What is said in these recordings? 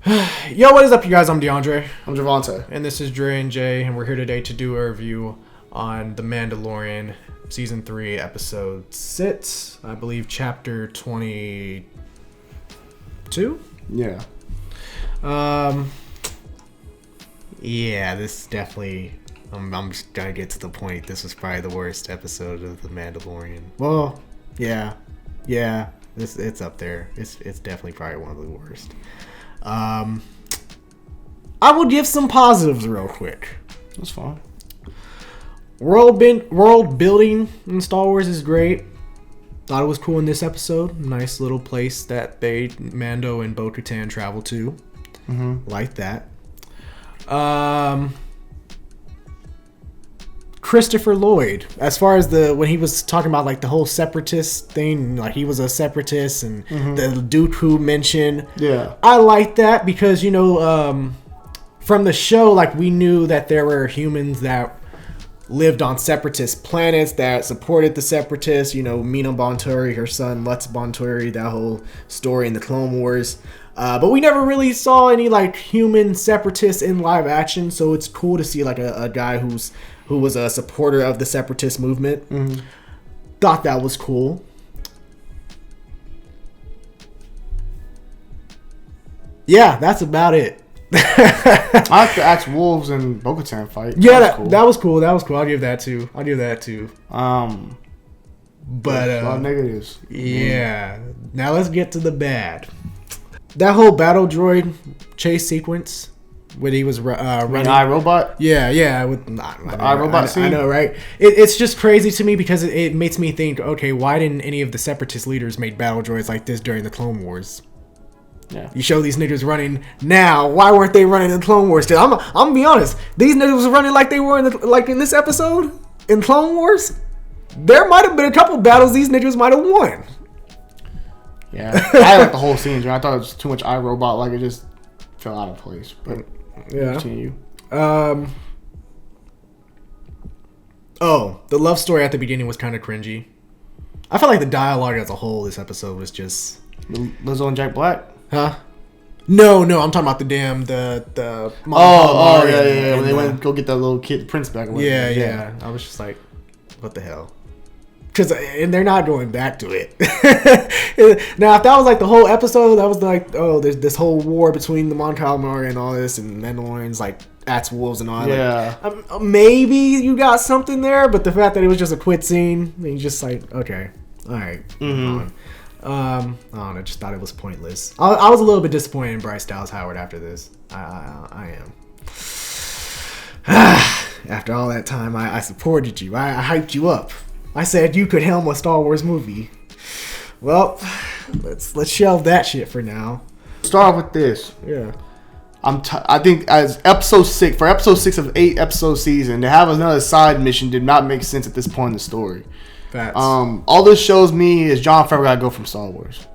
Yo, what is up, you guys? I'm DeAndre. I'm Javante. And this is Dre and Jay, and we're here today to do a review on The Mandalorian, Season 3, Episode 6, I believe Chapter 22? Yeah. Yeah, this definitely... I'm just gonna get to the point. This was probably the worst episode of The Mandalorian. Well, yeah. It's up there. It's definitely probably one of the worst. I will give some positives real quick. That's fine. World building in Star Wars is great. Thought it was cool in this episode. Nice little place that Mando and Bo-Katan travel to. Mm-hmm. Like that. Christopher Lloyd, as far as when he was talking about like the whole separatist thing, like he was a separatist and the dude who mentioned, I like that because from the show, like we knew that there were humans that lived on separatist planets that supported the separatists. Mina Bonturi, her son Lutz Bonturi, that whole story in the Clone Wars. But we never really saw any like human separatists in live action, so it's cool to see like a guy who was a supporter of the separatist movement. Thought that was cool. Yeah, that's about it. I like the Axe Wolves and Bo-Katan fight. Yeah, that was cool. I'll give that too. But a lot of negatives. Yeah. Now let's get to the bad. That whole battle droid chase sequence when he was running iRobot. Yeah, with iRobot scene. I know, right? It's just crazy to me because it makes me think, okay, why didn't any of the separatist leaders make battle droids like this during the Clone Wars? Yeah. You show these niggas running now. Why weren't they running in the Clone Wars? I'm gonna be honest. These niggas was running like they were in this episode in Clone Wars. There might have been a couple battles these niggas might have won. Yeah, I like the whole scene. I thought it was too much iRobot. Like it just fell out of place. But yeah. Continue. The love story at the beginning was kind of cringy. I felt like the dialogue as a whole this episode was just Lizzo and Jack Black. Huh? No, I'm talking about the yeah. When they went to go get that little kid Prince back. Yeah. I was just like, what the hell? And they're not going back to it. Now, if that was like the whole episode, that was like, there's this whole war between the Mon Calamari and all this, and Mandalorians like Axe Wolves and all that. Yeah. Like, maybe you got something there, but the fact that it was just a quit scene, and you just like, okay, all right. I don't know. Just thought it was pointless. I was a little bit disappointed in Bryce Dallas Howard after this. I am. After all that time, I supported you. I hyped you up. I said you could helm a Star Wars movie. Well, let's shelve that shit for now. Start with this. Yeah. I think as episode 6 of 8 episode season, to have another side mission did not make sense at this point in the story. Facts. All this shows me is Jon Favreau gotta go from Star Wars.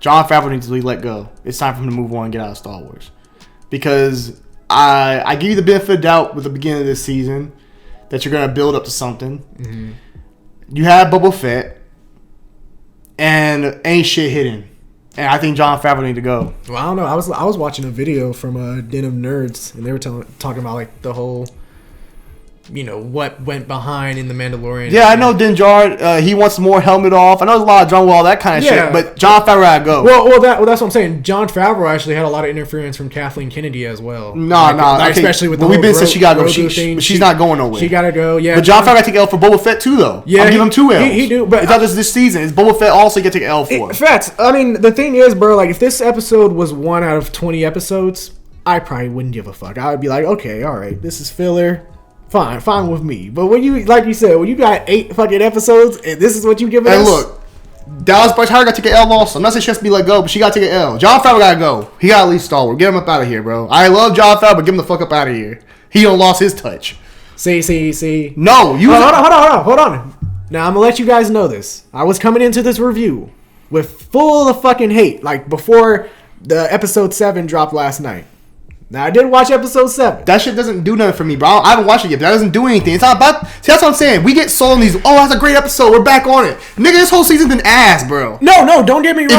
Jon Favreau needs to be let go. It's time for him to move on and get out of Star Wars. Because I give you the benefit of doubt with the beginning of this season that you're gonna build up to something. Mm-hmm. You have Boba Fett, and ain't shit hidden. And I think Jon Favreau need to go. Well, I don't know. I was watching a video from Den of Nerds, and they were talking about like the whole, what went behind in the Mandalorian. Yeah, I know Din Djarin. He wants more helmet off. I know there's a lot of drama, all that kind of shit. But Jon Favreau gotta go. Well, that's what I'm saying. Jon Favreau actually had a lot of interference from Kathleen Kennedy as well. No. Especially with the we've been saying she gotta go. Thing. She's not going nowhere. She gotta go. Yeah. But Jon Favreau gotta take L for Boba Fett too, though. Yeah, I'll give him 2 L's. He do. But it's not just this season. It's Boba Fett also get to take L for. Facts. I mean, the thing is, bro. Like, if this episode was 1 out of 20 episodes, I probably wouldn't give a fuck. I would be like, okay, all right, this is filler. Fine with me. But when you, like you said, when you got 8 fucking episodes and this is what you give us. And look, Dallas Bryce Howard got to take an L also. I'm not saying she has to be let go, but she got to take an L. Jon Favreau got to go. He got to leave Star Wars. Get him up out of here, bro. I love Jon Favreau, but get him the fuck up out of here. He done lost his touch. See. No, you. Hold on. Now, I'm going to let you guys know this. I was coming into this review with full of fucking hate, like before the episode 7 dropped last night. Now, I did watch episode 7. That shit doesn't do nothing for me, bro. I haven't watched it yet, but that doesn't do anything. It's not about... See, that's what I'm saying. We get sold on these... Oh, that's a great episode. We're back on it. Nigga, this whole season's been ass, bro. No, don't get me wrong.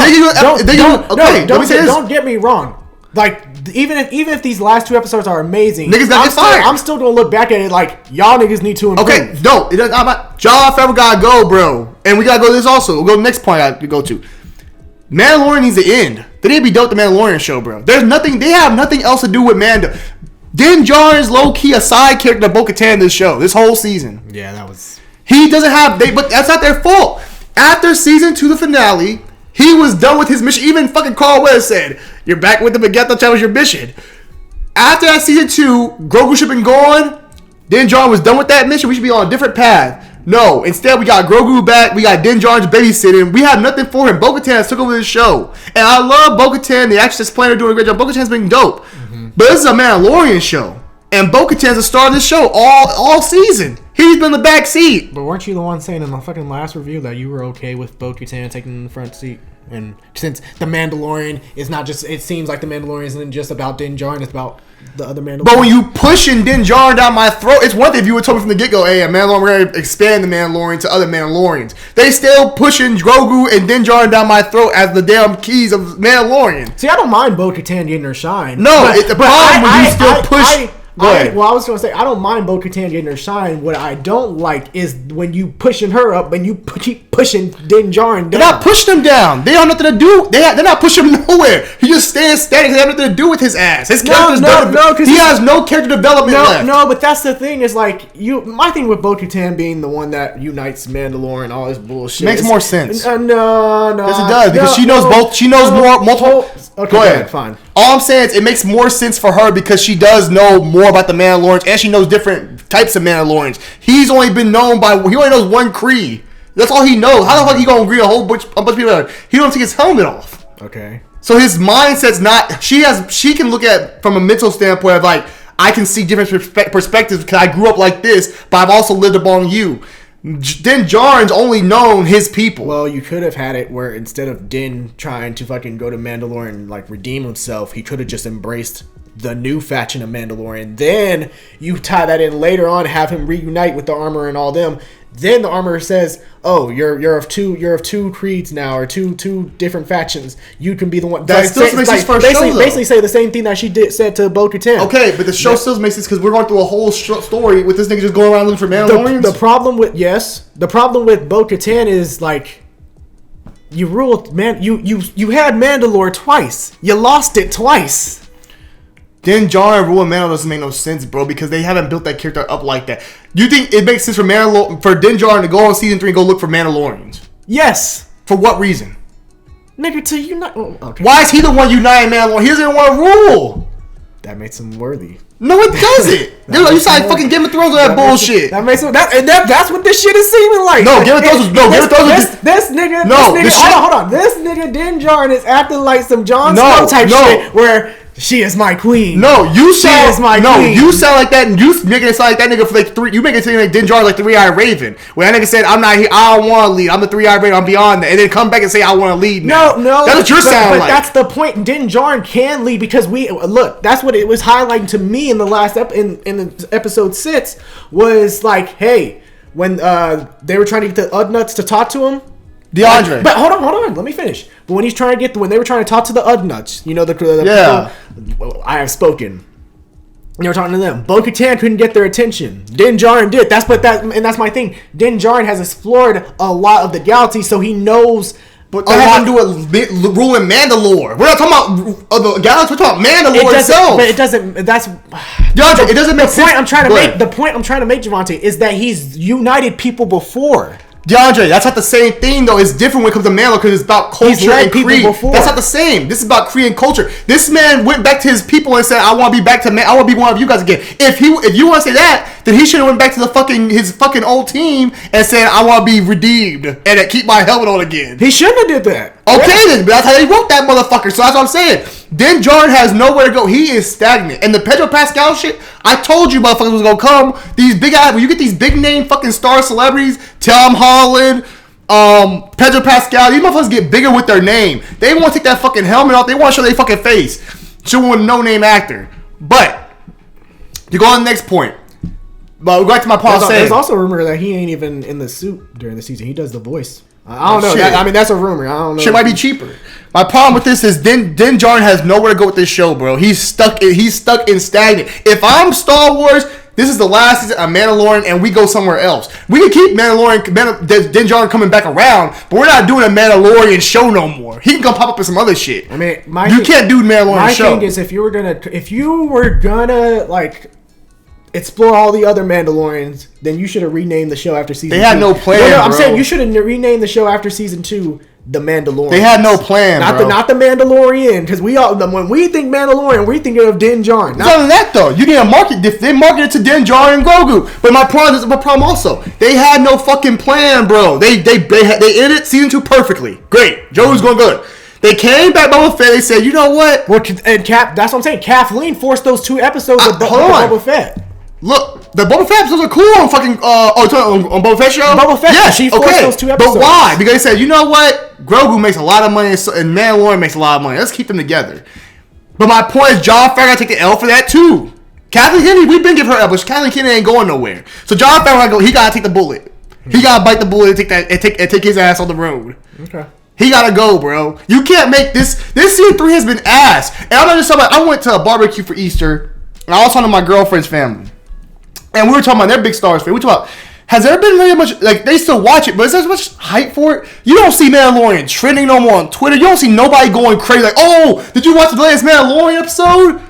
Don't get me wrong. Like even if these last 2 episodes are amazing, niggas gotta get fired. I'm still gonna look back at it like y'all niggas need to improve. Okay, no, it doesn't. Jon Favreau gotta go, bro, and we gotta go to this also. We'll go to the next point I go to. Mandalorian needs to end. They need to be done with the Mandalorian show, bro. There's nothing. They have nothing else to do with Mando. Din Djarin is low key a side character to Bo-Katan this show, this whole season. Yeah, that was. He doesn't have. But that's not their fault. After season 2, the finale. He was done with his mission. Even fucking Carl Weathers said, "You're back with the Baguette. That was your mission." After that season 2, Grogu should have been gone. Din Djarin was done with that mission. We should be on a different path. No, instead we got Grogu back. We got Din Djarin's babysitting. We have nothing for him. Bo-Katan took over this show, and I love Bo-Katan. The actress playing her doing a great job. Bo-Katan's been dope, but this is a Mandalorian show, and Bo-Katan's the star of this show all season. He's been in the back seat. But weren't you the one saying in the fucking last review that you were okay with Bo-Katan taking the front seat? And since the Mandalorian is not just, it seems like the Mandalorian isn't just about Din Djarin, it's about the other Mandalorian. But when you pushing Din Djarin down my throat, it's one thing if you would told me from the get go, hey, Mandalorian, we're gonna expand the Mandalorian to other Mandalorians. They still pushing Grogu and Din Djarin down my throat as the damn keys of Mandalorian. See, I don't mind Bo-Katan getting her shine. No, it's the problem when you still push. Go ahead. Well, I was going to say, I don't mind Bo-Katan getting her shine. What I don't like is when you pushing her up and you keep pushing Din Djarin down. They're not pushing him down. They have nothing to do. They're not pushing him nowhere. He just stands static. They have nothing to do with his ass. His character's because he has no character development left. No, but that's the thing. Is like my thing with Bo-Katan being the one that unites Mandalore and all this bullshit makes more sense. No, yes, it does because she knows both. She knows multiple. Okay, go ahead. Fine. All I'm saying is it makes more sense for her because she does know more about the Mandalorians and she knows different types of Mandalorians. He's only been known he only knows one Kree. That's all he knows. How the fuck he gonna agree a bunch of people? He don't take his helmet off. Okay. So his mindset's not. She can look at from a mental standpoint of like I can see different perspectives because I grew up like this, but I've also lived among you. Din Djarin's only known his people. Well, you could have had it where instead of Din trying to fucking go to Mandalore and like redeem himself, he could have just embraced the new faction of Mandalorian. Then you tie that in later on, have him reunite with the armor and all them. Then the armor says, "Oh, you're of two creeds now, or two different factions. You can be the one." That still makes sense for a show, though. Basically, say the same thing that she said to Bo-Katan. Okay, but the show still makes sense because we're going through a whole story with this nigga just going around looking for Mandalorians. The problem with Bo-Katan is like you ruled you had Mandalore twice. You lost it twice. Din Djarin ruling Mandalore doesn't make no sense, bro, because they haven't built that character up like that. You think it makes sense for Din Djarin to go on season 3 and go look for Mandalorians? Yes. For what reason? Nigga, to unite. Oh, okay. Why is he the one uniting Mandalorian? He doesn't want to rule. That makes him worthy. No, it doesn't. You sound like fucking Game of Thrones with that bullshit. That's what this shit is seeming like. No, Game of Thrones. This nigga. Hold on. This nigga Din Djarin is acting like some Jon Snow type shit where. She is my queen. No, you sound queen. You sound like that, and you making it sound like that nigga for like 3. You make it sound like Din Djarin like 3-eyed Raven. When that nigga said, "I'm not here. I don't want to lead. I'm the 3-eyed Raven. I'm beyond that," and then come back and say, "I want to lead." Now. No, that's what you're sounding like. But that's the point. Din Djarin can lead because look. That's what it was highlighting to me in the last in the episode 6 was like, hey, when they were trying to get the Udnuts to talk to him. DeAndre. But hold on, let me finish. But when they were trying to talk to the Udnuts, I have spoken. They were talking to them. Bo-Katan couldn't get their attention. Din Djarin did. That's my thing. Din Djarin has explored a lot of the galaxy, so he knows. But that has to do with ruling Mandalore. We're not talking about the galaxy. We're talking about Mandalore itself. But it doesn't. That's DeAndre. It doesn't make sense. The point I'm trying to make, Javante, is that he's united people before. DeAndre, that's not the same thing though. It's different when it comes to Mandalore because it's about culture and creed. That's not the same. This is about creed and culture. This man went back to his people and said, "I want to be back to I want to be one of you guys again." If you want to say that, then he should have went back to his fucking old team and said, "I want to be redeemed and keep my helmet on again." He shouldn't have did that. Okay, then, but that's how they wrote that motherfucker. So that's what I'm saying. Din Djarin has nowhere to go. He is stagnant. And the Pedro Pascal shit, I told you motherfuckers was gonna come. When you get these big name fucking star celebrities, Tom Holland, Pedro Pascal, these motherfuckers get bigger with their name. They want to take that fucking helmet off. They want to show their fucking face. Show a no-name actor. But to go on the next point. But we'll go back to my point. There's also a rumor that he ain't even in the suit during the season. He does the voice. I don't know. That's a rumor. I don't know. Shit might be cheaper. My problem with this is Din Djarin has nowhere to go with this show, bro. He's stuck in stagnant. If I'm Star Wars, this is the last season of Mandalorian, and we go somewhere else. We can keep Din Djarin coming back around, but we're not doing a Mandalorian show no more. He can come pop up with some other shit. I mean, you can't do Mandalorian show. My thing is, if you were gonna like explore all the other Mandalorians, then you should have renamed the show after season 2. They had no plan, I'm saying you should have renamed the show after season 2 The Mandalorian. They had no plan, not the Mandalorian, because when we think Mandalorian, we think of Din Djarin. Not only that though, you need to market. They marketed to Din Djarin and Grogu, but my problem also, they had no fucking plan, bro. They ended season 2 perfectly. Great, Joe's going good. They came back Boba Fett. They said, you know what? Well, and that's what I'm saying. Kathleen forced those 2 episodes of Boba Fett. Look, the Boba Fett episodes are cool on fucking on Boba Fett show. Boba Fett, yeah, she forced those 2 episodes. But why? Because they said, you know what? Grogu makes a lot of money and Mandalorian makes a lot of money. Let's keep them together. But my point is, Jon Favreau got to take the L for that too. Kathleen Kennedy, we've been giving her L, but Kathleen Kennedy ain't going nowhere. So Jon Favreau, he gotta take the bullet. He gotta bite the bullet and take his ass on the road. Okay. He gotta go, bro. You can't make this. This season 3 has been ass. And I'm not just talking about. I went to a barbecue for Easter, and I was talking to my girlfriend's family. And we were talking about their big Star Wars fan. We talking about, has there been really much, like, they still watch it, but is there much hype for it? You don't see Mandalorian trending no more on Twitter. You don't see nobody going crazy like, oh, did you watch the latest Mandalorian episode?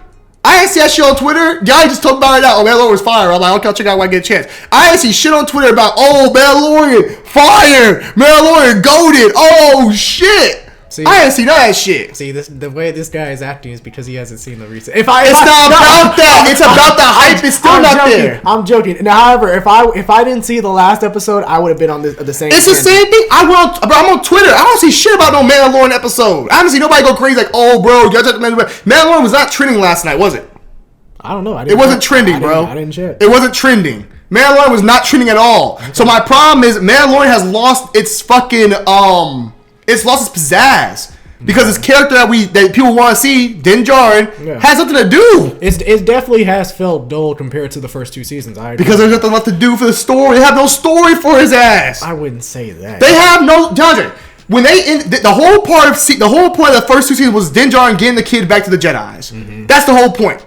I ain't see that shit on Twitter. Y'all just talk about it now. Oh, Mandalorian was fire. I'm like, okay, I'll check out when I get a chance. I ain't see shit on Twitter about, oh, Mandalorian, fire. Mandalorian, goated. Oh, shit. See, I ain't seen that shit. See, the way this guy is acting is because he hasn't seen the recent. It's not about that. It's about the hype. It's still not there. I'm joking. Now, however, if I didn't see the last episode, I would have been on the same. It's the same thing. I'm on Twitter. I don't see shit about no Mandalorian episode. I haven't seen nobody go crazy like, oh, bro, you gotta check the Mandalorian was not trending last night, was it? I don't know. It wasn't trending, bro. I didn't check. It wasn't trending. Mandalorian was not trending at all. Okay. So my problem is Mandalorian has lost its fucking it's lost its pizzazz. Because this character that people want to see, Din Djarin, has nothing to do. It definitely has felt dull compared to the first 2 seasons. Because there's nothing left to do for the story. They have no story for his ass. I wouldn't say that. They have no. Djarin, when the whole point of the first 2 seasons was Din Djarin getting the kid back to the Jedi's. Mm-hmm. That's the whole point.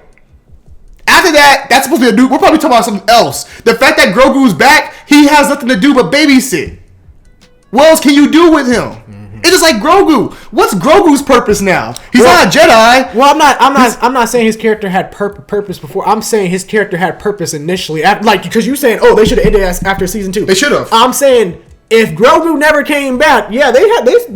After that, that's supposed to be a dude. We're probably talking about something else. The fact that Grogu's back, he has nothing to do but babysit. What else can you do with him? It's just like Grogu. What's Grogu's purpose now? He's not a Jedi. Well, I'm not saying his character had purpose before. I'm saying his character had purpose initially. Because you're saying, oh, they should have ended after season 2. They should have. I'm saying if Grogu never came back, yeah, they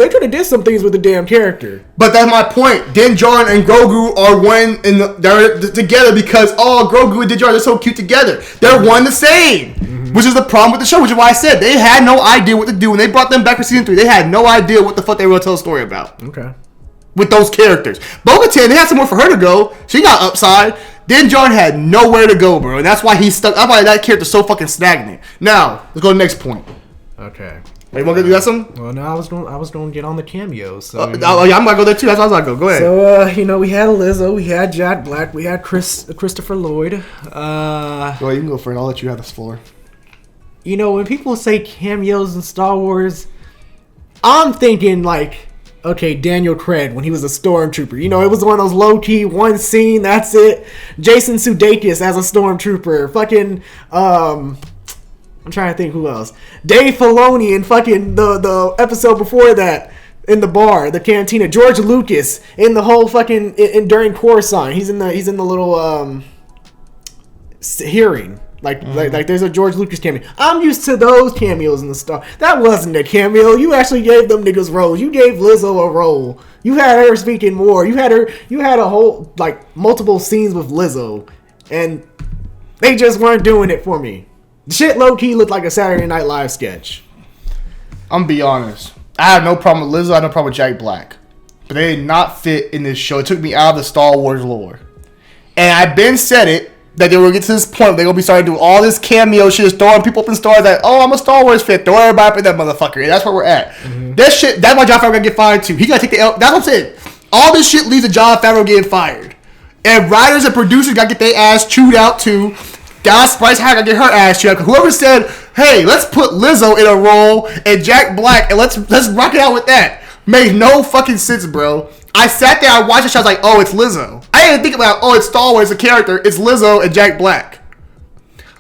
could have did some things with the damn character. But that's my point. Din Djarin and Grogu are they're together because Grogu and Din Djarin are so cute together. They're one the same. Which is the problem with the show, which is why I said they had no idea what to do. When they brought them back for season 3, they had no idea what the fuck they were going to tell a story about. Okay. With those characters. Bo-Katan, they had somewhere for her to go. She got upside. Din Djarin had nowhere to go, bro. And that's why he's stuck. That's why that character's so fucking stagnant. Now, let's go to the next point. Okay. Wait, you want to do that something? Well, no, I was going to get on the cameos. So, yeah, I'm going to go there too. That's why I was going to go. Go ahead. So, we had Lizzo, we had Jack Black, we had Christopher Lloyd. Well, you can go for it. I'll let you have this floor. When people say cameos in Star Wars, I'm thinking like, okay, Daniel Craig when he was a stormtrooper. It was one of those low-key, one scene, that's it. Jason Sudeikis as a stormtrooper. Fucking, I'm trying to think who else. Dave Filoni in fucking the episode before that in the bar, the cantina. George Lucas in the whole fucking, during Coruscant. He's in the little, hearing. Like there's a George Lucas cameo. I'm used to those cameos in the Star. That wasn't a cameo. You actually gave them niggas roles. You gave Lizzo a role. You had her speaking more. You had a whole, multiple scenes with Lizzo. And they just weren't doing it for me. The shit low-key looked like a Saturday Night Live sketch. I'm gonna be honest. I have no problem with Lizzo. I have no problem with Jack Black. But they did not fit in this show. It took me out of the Star Wars lore. And I've been said it. That they will get to this point, they're going to be starting to do all this cameo shit, just throwing people up in Star Wars that, I'm a Star Wars fan, throw everybody up in that motherfucker. And that's where we're at. Mm-hmm. That shit, that's why Jon Favreau going to get fired too. He got to take the L. That's what I'm saying. All this shit leads to Jon Favreau getting fired. And writers and producers got to get their ass chewed out too. Dallas Spice got to get her ass chewed out. Whoever said, hey, let's put Lizzo in a role and Jack Black and let's rock it out with that. Made no fucking sense, bro. I sat there, I watched it, I was like, oh, it's Lizzo. I didn't think about, oh, it's Star Wars, a character. It's Lizzo and Jack Black.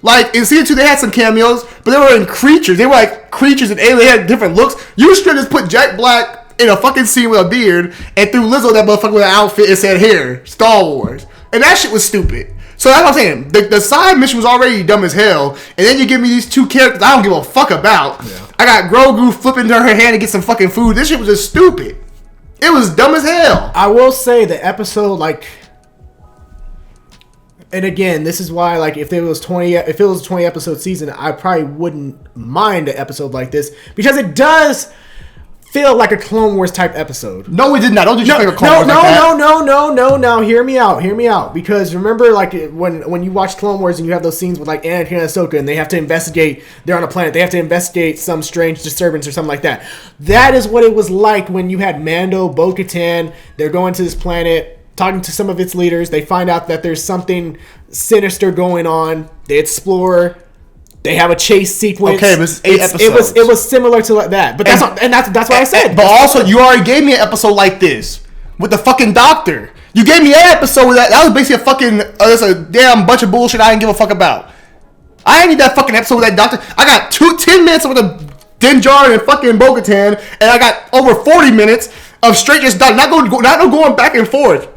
Like, in season 2, they had some cameos, but they were in creatures. They were like creatures and aliens. They had different looks. You should just put Jack Black in a fucking scene with a beard and threw Lizzo that motherfucker with an outfit and said, here, Star Wars. And that shit was stupid. So that's what I'm saying. The side mission was already dumb as hell. And then you give me these two characters I don't give a fuck about. Yeah. I got Grogu flipping to her hand to get some fucking food. This shit was just stupid. It was dumb as hell. I will say the episode, like... And again, this is why, like, if it was a 20 episode season, I probably wouldn't mind an episode like this because it does feel like a Clone Wars type episode. No, it did not. Don't you think a Clone Wars like that? No. Now, hear me out. Because remember, like, when you watch Clone Wars and you have those scenes with, like, Anakin and Ahsoka and they have to investigate, they're on a planet, they have to investigate some strange disturbance or something like that. That is what it was like when you had Mando, Bo-Katan, they're going to this planet, talking to some of its leaders. They find out that there's something sinister going on. They explore. They have a chase sequence. Okay, but it's 8 episodes. It was similar to that. But that's what I said. But also, you already gave me an episode like this with the fucking doctor. You gave me an episode with that. That was basically a fucking that's a damn bunch of bullshit I didn't give a fuck about. I didn't need that fucking episode with that doctor. I got 10 minutes with a Din Djarin and fucking Bo-Katan, and I got over 40 minutes of straight just doctor. Not going back and forth.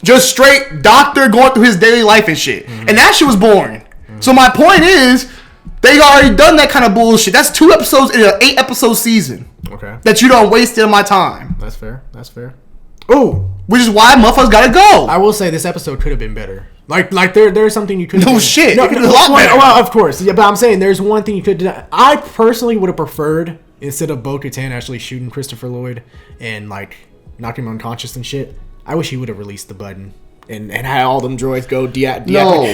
Just straight doctor going through his daily life and shit. Mm-hmm. And that shit was boring. Mm-hmm. So my point is, they already done that kind of bullshit. That's 2 episodes in an 8 episode season. Okay. That you don't waste my time. That's fair. Ooh. Which is why motherfuckers gotta go. I will say this episode could have been better. Like there's something you could have done. Shit. No, well, of course. Yeah, but I'm saying there's one thing you could have done. I personally would have preferred, instead of Bo-Katan actually shooting Christopher Lloyd and, like, knocking him unconscious and shit, I wish he would have released the button and had all them droids go deactivate.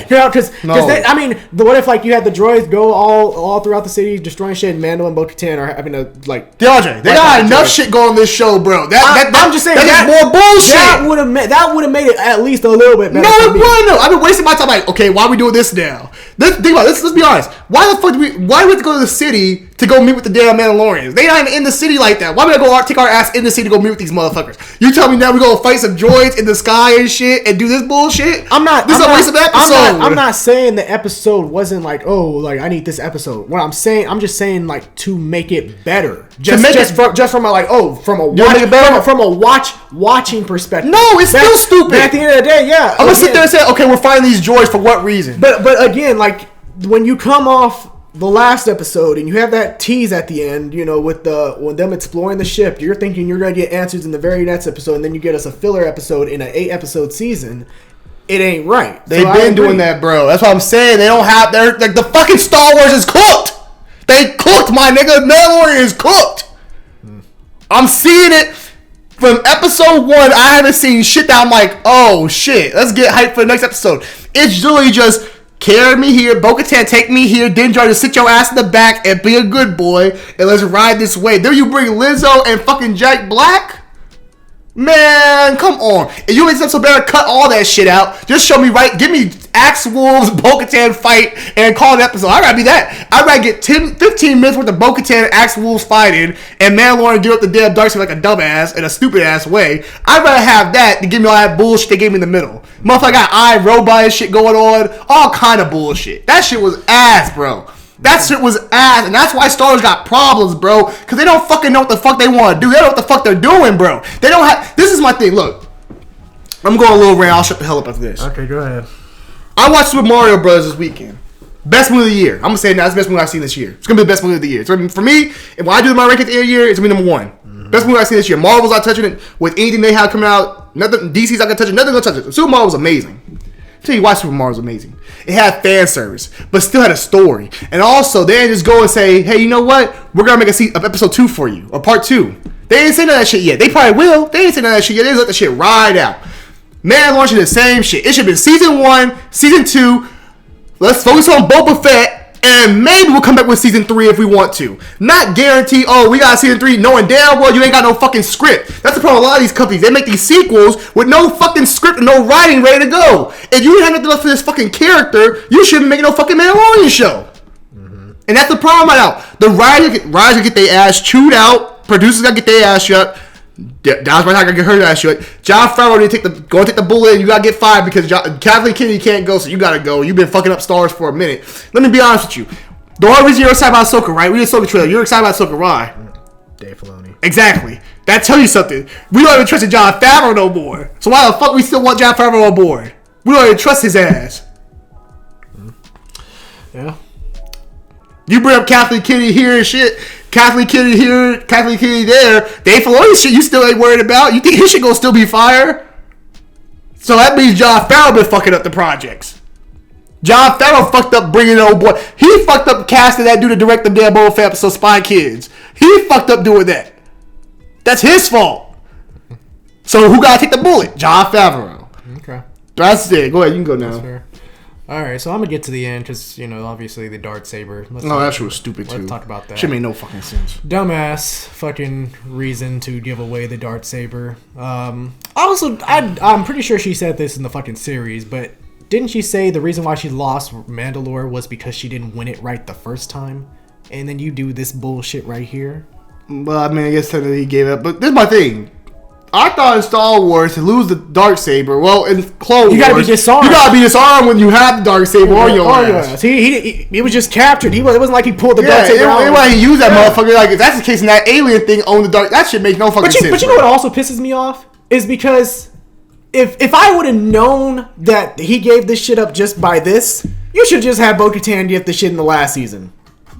No, because I mean, what if, like, you had the droids go all throughout the city destroying shit, and Mando and Bo-Katan are having to, like, DeAndre, they got enough shit going on this show, bro. I'm just saying that is more bullshit. That would have made it at least a little bit better. No, it wouldn't. No, I've been wasting my time. Like, okay, why are we doing this now? Think about it. Let's be honest. Why the fuck why do we have to go to the city to go meet with the damn Mandalorians? They not even in the city like that. Why would I go take our ass in the city to go meet with these motherfuckers? You tell me now we gonna fight some droids in the sky and shit and do this bullshit? This is a waste of episode. I'm not saying the episode wasn't like, oh, like, I need this episode. What I'm saying, I'm just saying, like, to make it better. From a watching perspective. No, it's still stupid. At the end of the day, yeah. I'm gonna sit there and say, okay, we're finding these droids for what reason? But again, like, when you come off the last episode and you have that tease at the end, you know, with them exploring the ship, you're thinking you're gonna get answers in the very next episode, and then you get us a filler episode in an 8 episode season. It ain't right. They've been doing that, bro. That's what I'm saying. They don't have like the fucking Star Wars is cooked. They cooked, my nigga. Mandalorian is cooked. I'm seeing it from episode 1. I haven't seen shit that I'm like, oh shit, let's get hyped for the next episode. It's literally just carry me here, Bo-Katan, take me here, Din Djarin, to sit your ass in the back and be a good boy, and let's ride this way. Then you bring Lizzo and fucking Jack Black? Man, come on. If you make this episode better, cut all that shit out. Just show me give me Axe Wolves, Bo-Katan fight, and call it an episode. I'd rather be that. I'd rather get 15 minutes worth of Bo-Katan and Axe Wolves fighting, and Mandalorian give up the damn dark side like a dumbass in a stupid ass way. I'd rather have that than give me all that bullshit they gave me in the middle. Motherfucker got iRobot and shit going on. All kind of bullshit. That shit was ass, bro. That shit was ass, and that's why Star Wars got problems, bro. Because they don't fucking know what the fuck they want to do. They don't know what the fuck they're doing, bro. They don't have... This is my thing. Look. I'm going a little rant. I'll shut the hell up after this. Okay, go ahead. I watched Super Mario Bros. This weekend. Best movie of the year. I'm going to say now, it's the best movie I've seen this year. It's going to be the best movie of the year. So for me, when I do my ranking at the end of the year, it's going to be number 1. Mm-hmm. Best movie I've seen this year. Marvel's not touching it with anything they have coming out. Nothing. DC's not going to touch it. Nothing going to touch it. Super Mario was amazing. Tell you why Super Mario was amazing. It had fan service, but still had a story. And also, they didn't just go and say, hey, you know what? We're going to make a episode 2 for you, or part 2. They ain't say none of that shit yet. They probably will. They ain't say none of that shit yet. They just let the shit ride out. Man, launching the same shit. It should have been season 1, season 2. Let's focus on Boba Fett. And maybe we'll come back with season 3 if we want to. Not guarantee, oh, we got season 3 knowing damn well you ain't got no fucking script. That's the problem with a lot of these companies. They make these sequels with no fucking script and no writing ready to go. If you didn't have nothing left for this fucking character, you shouldn't be making no fucking Mandalorian show. Mm-hmm. And that's the problem right now. The writers get their ass chewed out. Producers gotta get their ass shut. That's why I gotta hear that shit. Jon Favreau didn't take the bullet, and you gotta get fired because Kathleen Kennedy can't go, so you gotta go. You've been fucking up Star Wars for a minute. Let me be honest with you. The only reason you're excited about Ahsoka, right? We did Ahsoka trailer. You're excited about Ahsoka, why? Dave Filoni. Exactly. That tells you something. We don't even trust Jon Favreau no more. So why the fuck we still want Jon Favreau on board? We don't even trust his ass. Yeah. You bring up Kathleen Kennedy here and shit. Kathleen Kennedy here, Kathleen Kennedy there. Dave Filoni shit you still ain't worried about. You think his shit gonna still be fire? So that means Jon Favreau been fucking up the projects. Jon Favreau fucked up bringing the old boy. He fucked up casting that dude to direct the damn Boba Fett episode Spy Kids. He fucked up doing that. That's his fault. So who gotta take the bullet? Jon Favreau. Okay. That's it. Go ahead, you can go now. That's fair. All right, so I'm gonna get to the end because obviously the dartsaber. That shit was stupid too. Let's talk about that. Shit made no fucking sense. Dumbass fucking reason to give away the dartsaber. Also, I'm pretty sure she said this in the fucking series, but didn't she say the reason why she lost Mandalore was because she didn't win it right the first time? And then you do this bullshit right here. Well, I mean, I guess that he gave up. But this is my thing. I thought in Star Wars to lose the Darksaber, well, in Clone Wars, you gotta be disarmed. You gotta be disarmed when you have the Darksaber on your ass. He was just captured. It wasn't like he pulled the Darksaber out. Anyway, he used that motherfucker. Like, if that's the case, and that alien thing owned the Dark, that shit makes no fucking sense. But you know what also pisses me off? Is because if I would have known that he gave this shit up just by this, you should just have Bo-Katan give the shit in the last season.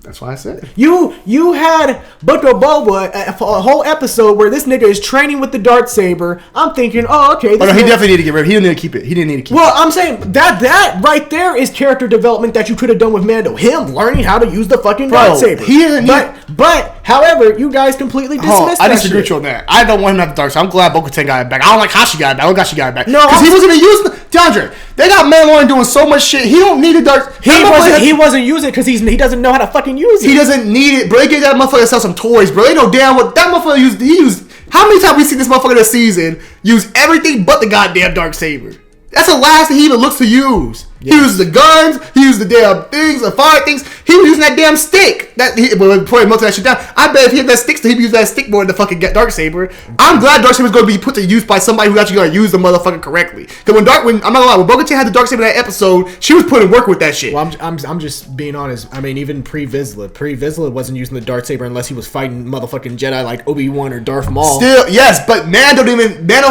That's why I said you had Book of Boba a whole episode where this nigga is training with the Darksaber. I'm thinking, oh, okay. He definitely need to get rid of it. He didn't need to keep it. He didn't need to keep it. Well, I'm saying that right there is character development that you could have done with Mando. Him learning how to use the fucking Darksaber. But, however, you guys completely dismissed that. I disagree with you on that. I don't want him to have the Darksaber. I'm glad Bo-Katan got it back. I don't like how she got it back. I don't got she got it back. No, because he wasn't even using the DeAndre. They got Mandalorian doing so much shit. He don't need a dark. He wasn't using it because he doesn't know how to fucking use it. He doesn't need it, bro. They get that motherfucker to sell some toys, bro. They know damn what that motherfucker used. He used. How many times we seen this motherfucker this season use everything but the goddamn Darksaber? That's the last thing he even looks to use. Yeah. He uses the guns. He used the damn things, the fire things. He was using that damn stick. Before he melted that shit down, I bet if he had that stick, he'd use that stick more than the fucking Darksaber. I'm glad Darksaber is going to be put to use by somebody who's actually going to use the motherfucker correctly. Because I'm not gonna lie, when Bo-Katan had the Darksaber in that episode, she was putting work with that shit. Well, I'm just being honest. I mean, even Pre-Vizsla wasn't using the Darksaber unless he was fighting motherfucking Jedi like Obi-Wan or Darth Maul. Still, yes, but Mando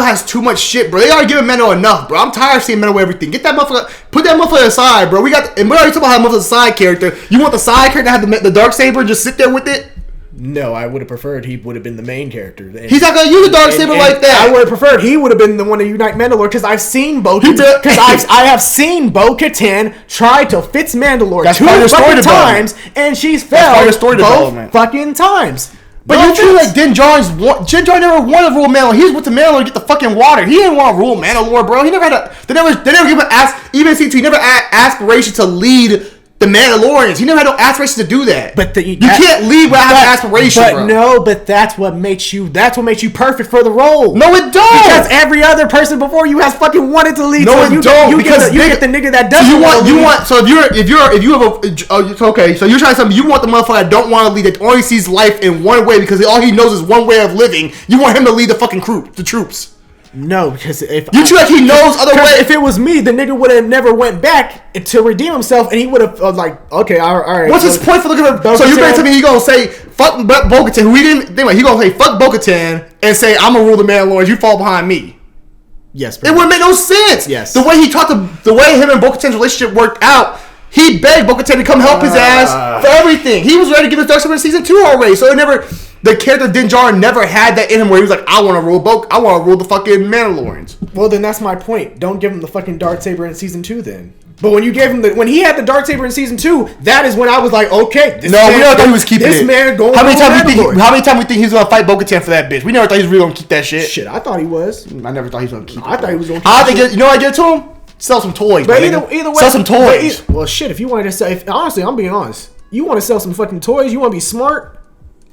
has too much shit, bro. They already giving Mando enough, bro. I'm tired of seeing Mando with everything. Get that motherfucker, put that motherfucker aside, bro. We already talking about how motherfucker's a side character. You want the side character to have the Darksaber and just sit there with it? No, I would have preferred he would have been the main character. He's not gonna use the Darksaber like that. I would have preferred he would have been the one to unite Mandalore because I've seen Bo-Katan. Because I have seen Bo-Katan try to fix Mandalore two fucking times, and she's failed both fucking times. But you feel like Din Djarin never wanted to rule Mandalore. He was with the Mandalore to get the fucking water. He didn't want to rule Mandalore, bro. He never had They never give him even C2. He never had aspiration to lead the Mandalorians. He never had no aspiration to do that. But you can't lead without having aspiration, bro. But that's what makes you perfect for the role. No, it don't. Because every other person before you has fucking wanted to lead. No, it don't. You get the nigga that doesn't. So you're trying something. You want the motherfucker that don't want to lead, that only sees life in one way because all he knows is one way of living. You want him to lead the fucking troops. No, because if you feel like he knows other way. If it was me, the nigga would have never went back to redeem himself, and he would have okay, all right. What's his point for looking at Bo-Katan? So you're going to tell me he gonna say fuck Bo-Katan, who he didn't? Anyway, he gonna say fuck Bo-Katan and say I'm gonna rule the Mandalorians. You fall behind me. Yes, it wouldn't make no sense. Yes, the way the way him and Bo-Katan's relationship worked out. He begged Bo-Katan to come help his ass for everything. He was ready to give his Darksaber in season 2 already. So the character Din Djarin never had that in him where he was like, I want to rule the fucking Mandalorians. Well, then that's my point. Don't give him the fucking Darksaber in season 2 then. But when you gave him when he had the Darksaber in season 2, that is when I was like, okay, we never thought he was keeping this it. Man going. How many times we think he was gonna fight Bo-Katan for that bitch? We never thought he was really gonna keep that shit. Shit, I thought he was. I never thought he was gonna keep it. I thought he was gonna keep it. You know what I get to him? Sell some toys. But either way, sell some toys. Well, shit. If you wanted to sell, honestly, I'm being honest. You want to sell some fucking toys? You want to be smart?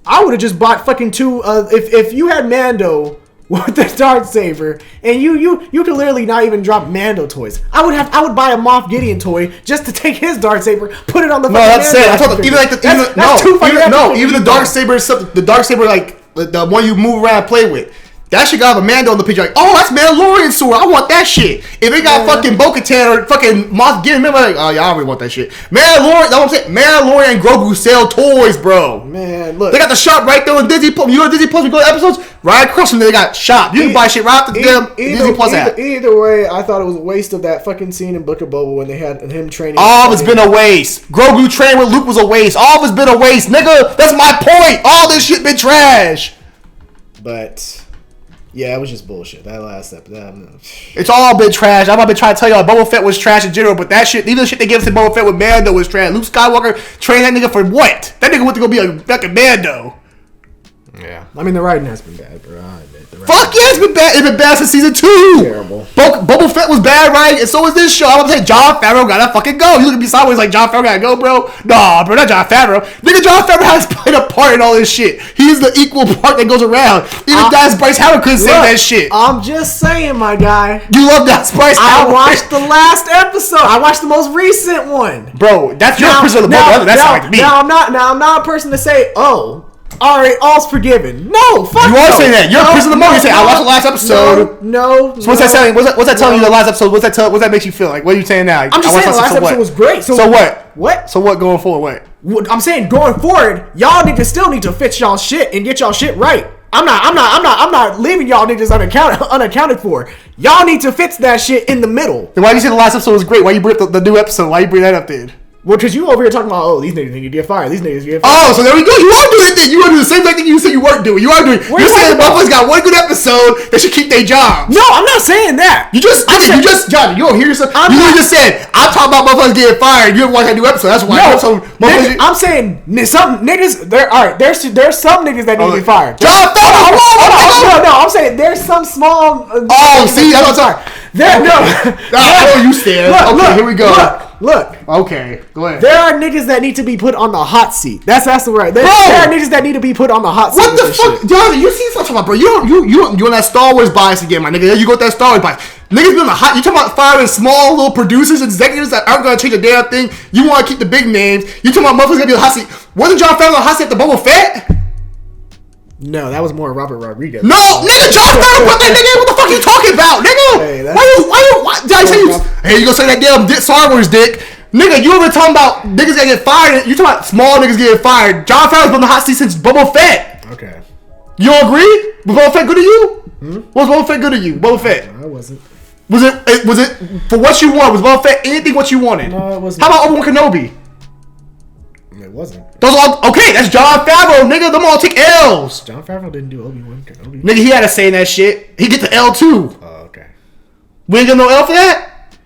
I would have just bought fucking two. If you had Mando with the Darksaber, and you could literally not even drop Mando toys. I would buy a Moff Gideon toy just to take his Darksaber, put it on the. No, that's it. I thought even the Darksaber, the Darksaber like the one you move around and play with. That shit got a Mando on the picture like, oh, that's Mandalorian sword. I want that shit. If it got fucking Bo-Katan or fucking Moff Gideon, remember like, oh, y'all really want that shit. Mandalorian, that's what I'm saying. Mandalorian and Grogu sell toys, bro. Man, look. They got the shop right there on Disney Plus. You go to Disney Plus, you go to episodes, right across from there, they got shop. You can buy shit right off the damn Disney Plus app. Either way, I thought it was a waste of that fucking scene in Book of Boba when they had him training. All of it's been a waste. Grogu training with Luke was a waste. All of it's been a waste. Nigga, that's my point. All this shit been trash. But... yeah, it was just bullshit. That last episode. It's all been trash. I've been trying to tell y'all Boba Fett was trash in general, but that shit, even the shit they gave us to Boba Fett with Mando was trash. Luke Skywalker trained that nigga for what? That nigga went to go be a fucking Mando. Yeah. I mean, the writing has been bad, bro. Fuck yeah, it's been bad. It's been bad since season 2. Terrible. Boba Fett was bad, right? And so was this show. I'm saying Jon Favreau gotta fucking go. You look at me sideways like Jon Favreau gotta go, bro. Nah, bro, not Jon Favreau. Nigga, Jon Favreau has played a part in all this shit. He's the equal part that goes around. Even Dice Bryce Howard couldn't say that shit. I'm just saying, my guy. You love Dice Bryce Howard. I watched the last episode. I watched the most recent one. Bro, that's your prison of the book. That's like me. Now I'm not a person to say, oh, all right, all's forgiven. No, fuck you are saying that. You're a prison of the moment. You say, I watched the last episode. No. So what's that telling? What's that telling you? The last episode. What's that makes you feel like? What are you saying now? I'm just saying the last episode was great. So what? What? So what going forward? What? I'm saying going forward, y'all still need to fix y'all shit and get y'all shit right. I'm not leaving y'all niggas unaccounted for. Y'all need to fix that shit in the middle. Then why you say the last episode was great? Why you bring up the new episode? Why you bring that up then? Well, because you over here talking about, oh, these niggas need to get fired. These niggas get fired. Oh, so there we go. You are doing it then. You are doing the same thing you said you weren't doing. You are doing. You're saying motherfuckers got one good episode. They should keep their jobs. No, I'm not saying that. Johnny, you don't hear yourself. You just said, I'm talking about motherfuckers getting fired. You haven't watched that new episode. That's why. I'm saying some niggas. There's some niggas that need to get fired. John Favreau. No, I'm saying there's some small. See, I'm sorry. You stand. Okay, here we go. Look. Okay, go ahead. There are niggas that need to be put on the hot seat. That's the right. There are niggas that need to be put on the hot seat. What the fuck, John? You see what I'm talking about, bro? You on that Star Wars bias again, my nigga. You got that Star Wars bias. Niggas be on the hot. You talking about firing small little producers, executives that aren't gonna change a damn thing. You want to keep the big names. You talking about motherfuckers gonna be on the hot seat? Wasn't Jon Favreau on the hot seat at the Boba Fett? No, that was more Robert Rodriguez. No, nigga, Jon Favreau put that nigga in. What the fuck you talking about, nigga? Hey, why did I say you? Hey, you gonna say that damn Star Wars dick? Nigga, you ever talking about niggas that get fired? You talking about small niggas getting fired? Jon Favreau's been on the hot seat since Boba Fett. Okay. You don't agree? Was Boba Fett good to you? Was Boba Fett good to you? Boba Fett. No, I wasn't. Was it for what you wanted? Was Boba Fett anything what you wanted? No, it wasn't. How about Obi-Wan Kenobi? It wasn't. Those all okay. That's Jon Favreau, nigga. Them all take L's. Jon Favreau didn't do Obi-Wan Kenobi. Nigga, he had to say that shit. He get the L too. Oh, okay. We ain't got no L for that.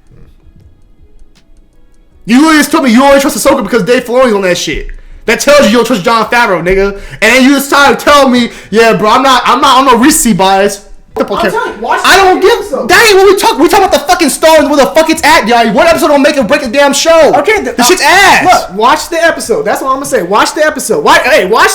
You just told me you only trust Ahsoka because Dave Filoni's on that shit. That tells you don't trust Jon Favreau, nigga. And then you just try to tell me, yeah, bro, I'm not on no recency bias. I don't give. That ain't what we talk. We talk about the fucking stars where the fuck it's at, y'all. One episode don't make or break a damn show. Okay, the shit's ass. Look, watch the episode. That's what I'm gonna say. Watch the episode. Watch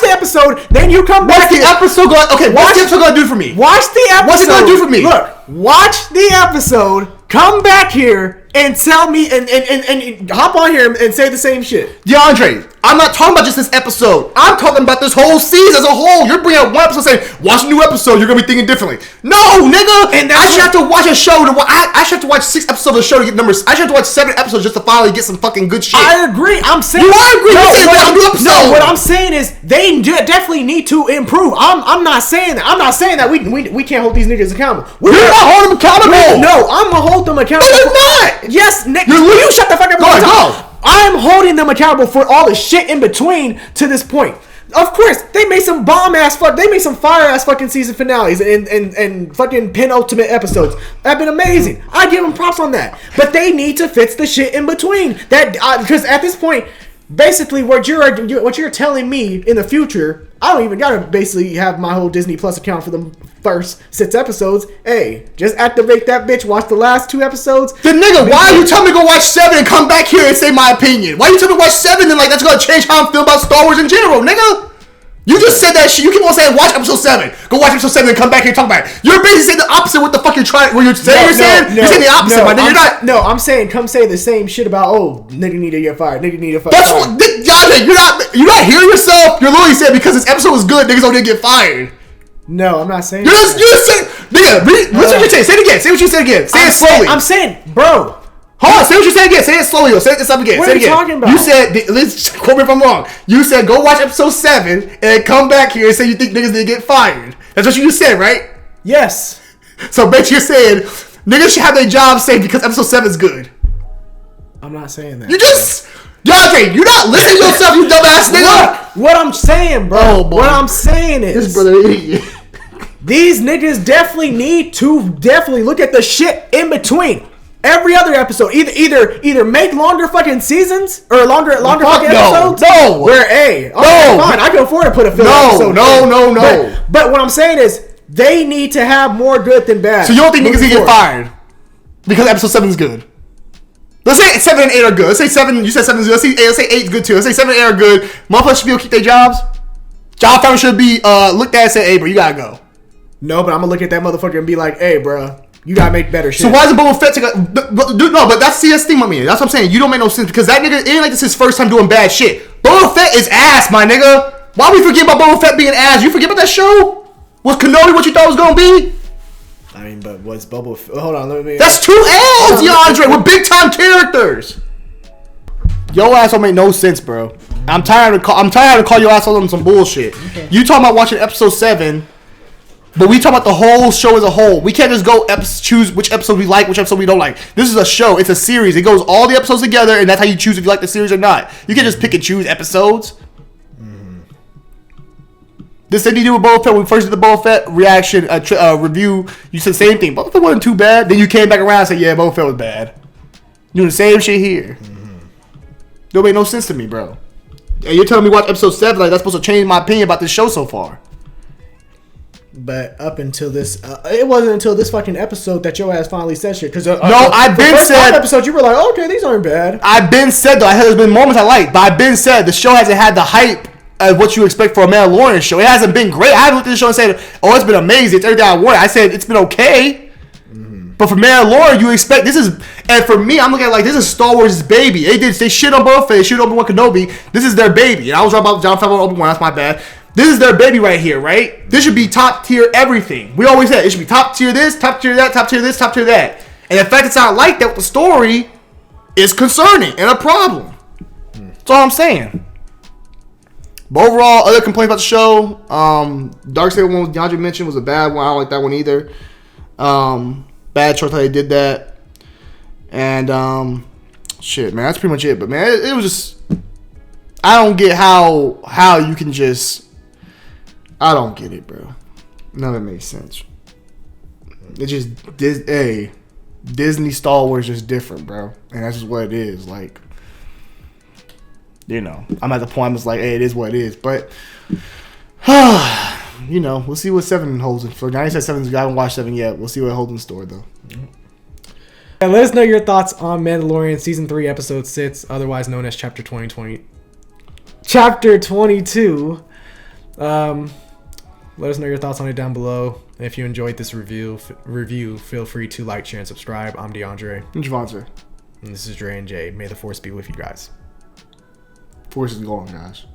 the episode. Then you come back. What's the episode going? Okay, what's the episode gonna do for me? Watch the episode. What's it gonna do for me? Look, watch the episode. Come back here and tell me and hop on here and say the same shit. DeAndre, I'm not talking about just this episode. I'm talking about this whole season as a whole. You're bringing up one episode saying, watch a new episode, you're going to be thinking differently. No, nigga! And I should have to watch a show. I should have to watch 6 episodes of the show to get numbers. I should have to watch 7 episodes just to finally get some fucking good shit. I agree. I'm saying... You are agreeing. No, you said watch a new episode. No, what I'm saying is they definitely need to improve. I'm not saying that. I'm not saying that we can't hold these niggas accountable. You're not holding them accountable. No, I'm going to hold them accountable. No, you're not. Yes, Nick. You shut the fuck up. Go. I'm holding them accountable for all the shit in between to this point. Of course, they made some they made some fire ass fucking season finales and fucking penultimate episodes. That've been amazing. I give them props on that. But they need to fix the shit in between. That because at this point, basically what you're telling me in the future, I don't even gotta basically have my whole Disney Plus account for the first 6 episodes. Hey, just activate that bitch, watch the last 2 episodes. Then nigga, why are you telling me to go watch 7 and come back here and say my opinion? Why are you telling me to watch 7 and like that's gonna change how I'm feeling about Star Wars in general, nigga? You just said that shit. You keep on saying watch episode 7. Go watch episode 7 and come back here and talk about it. You're basically saying the opposite what the fuck you're trying. What you're saying? You're saying the opposite, my nigga. You're not. No, I'm saying come say the same shit about nigga need to get fired. Nigga need to fire. That's what. You're not hearing yourself. You're literally saying because this episode was good, niggas don't need to get fired. No, I'm not saying. You just said, nigga. What's what you say? Say it again. Say what you said again. Say it slowly. I'm saying, bro. Hold on. Say what you said again. Say it slowly. Or say it again. What say are it again. you talking about? You said. Let's quote me if I'm wrong. You said go watch episode 7 and come back here and say you think niggas need to get fired. That's what you just said, right? Yes. So, bet you're saying niggas should have their job saved because episode 7 is good. I'm not saying that. You just. DeAndre, you're not listening to yourself, you dumbass nigga. What I'm saying, bro. Oh, boy. What I'm saying is. This brother idiot. These niggas definitely need to look at the shit in between. Every other episode, either make longer fucking seasons or longer fucking episodes. No, where fine, I can afford to put a filler episode. No. But what I'm saying is, they need to have more good than bad. So you don't think niggas can get fired because episode 7 is good? Let's say 7 and 8 are good. Let's say 7. You said 7 is good. Let's say 8 is good too. Let's say 7 and 8 are good. Motherfuckers should be able to keep their jobs. Job family should be looked at and say, "Hey, bro, you gotta go." No, but I'm gonna look at that motherfucker and be like, "Hey, bro, you gotta make better shit." So why is it Boba Fett take but that's CS thing with me. That's what I'm saying. You don't make no sense because that nigga it ain't like this is his first time doing bad shit. Boba Fett is ass, my nigga. Why we forget about Boba Fett being ass? You forget about that show? Was Kenobi what you thought it was gonna be? I mean, but what's Boba Fett? Hold on, let me. That's 2 L's, DeAndre, with big time characters. Your ass don't make no sense, bro. I'm tired of call your ass on some bullshit. Okay. You talking about watching episode 7. But we talk about the whole show as a whole. We can't just go choose which episode we like, which episode we don't like. This is a show. It's a series. It goes all the episodes together, and that's how you choose if you like the series or not. You can't just pick and choose episodes. Mm-hmm. This thing you do with Boba Fett, when we first did the Boba Fett reaction review, you said the same thing. Boba Fett wasn't too bad. Then you came back around and said, yeah, Boba Fett was bad. You doing the same shit here. Mm-hmm. Don't make no sense to me, bro. And you're telling me watch episode 7 like that's supposed to change my opinion about this show so far. But up until this, it wasn't until this fucking episode that your ass finally said shit. Because I've been said episode you were like, oh, okay, these aren't bad. I've been said though. I heard there's been moments I like, but I've been said the show hasn't had the hype of what you expect for a Mandalorian show. It hasn't been great. I haven't looked at the show and said, oh, it's been amazing. It's everything I wanted. I said it's been okay. Mm-hmm. But for Mandalorian, you expect this is, and for me, I'm looking at it like this is Star Wars' baby. They shit on Boba Fett, they shit on Obi-Wan Kenobi. This is their baby. And I was wrong about Jon Favreau and Obi-Wan. That's my bad. This is their baby right here, right? This should be top tier everything. We always said it should be top tier this, top tier that, top tier this, top tier that. And the fact it's not like that with the story is concerning and a problem. That's all I'm saying. But overall, other complaints about the show, Darksaber one DeAndre mentioned was a bad one. I don't like that one either. Bad choice how they did that. And shit, man, that's pretty much it. But man, it was just, I don't get how you can just. I don't get it, bro. None of it makes sense. It just Disney Star Wars is different, bro, and that's just what it is. Like, you know, I'm at the point I'm just like, hey, it is what it is. But you know, we'll see what 7 holds in store. Now you said 7's. I haven't watched 7 yet. We'll see what it holds in store though. And let us know your thoughts on Mandalorian season 3, episode 6, otherwise known as Chapter 22. Let us know your thoughts on it down below. And if you enjoyed this review, feel free to like, share, and subscribe. I'm DeAndre. I'm Javante. And this is Dre and Jay. May the Force be with you guys. Force is going, guys.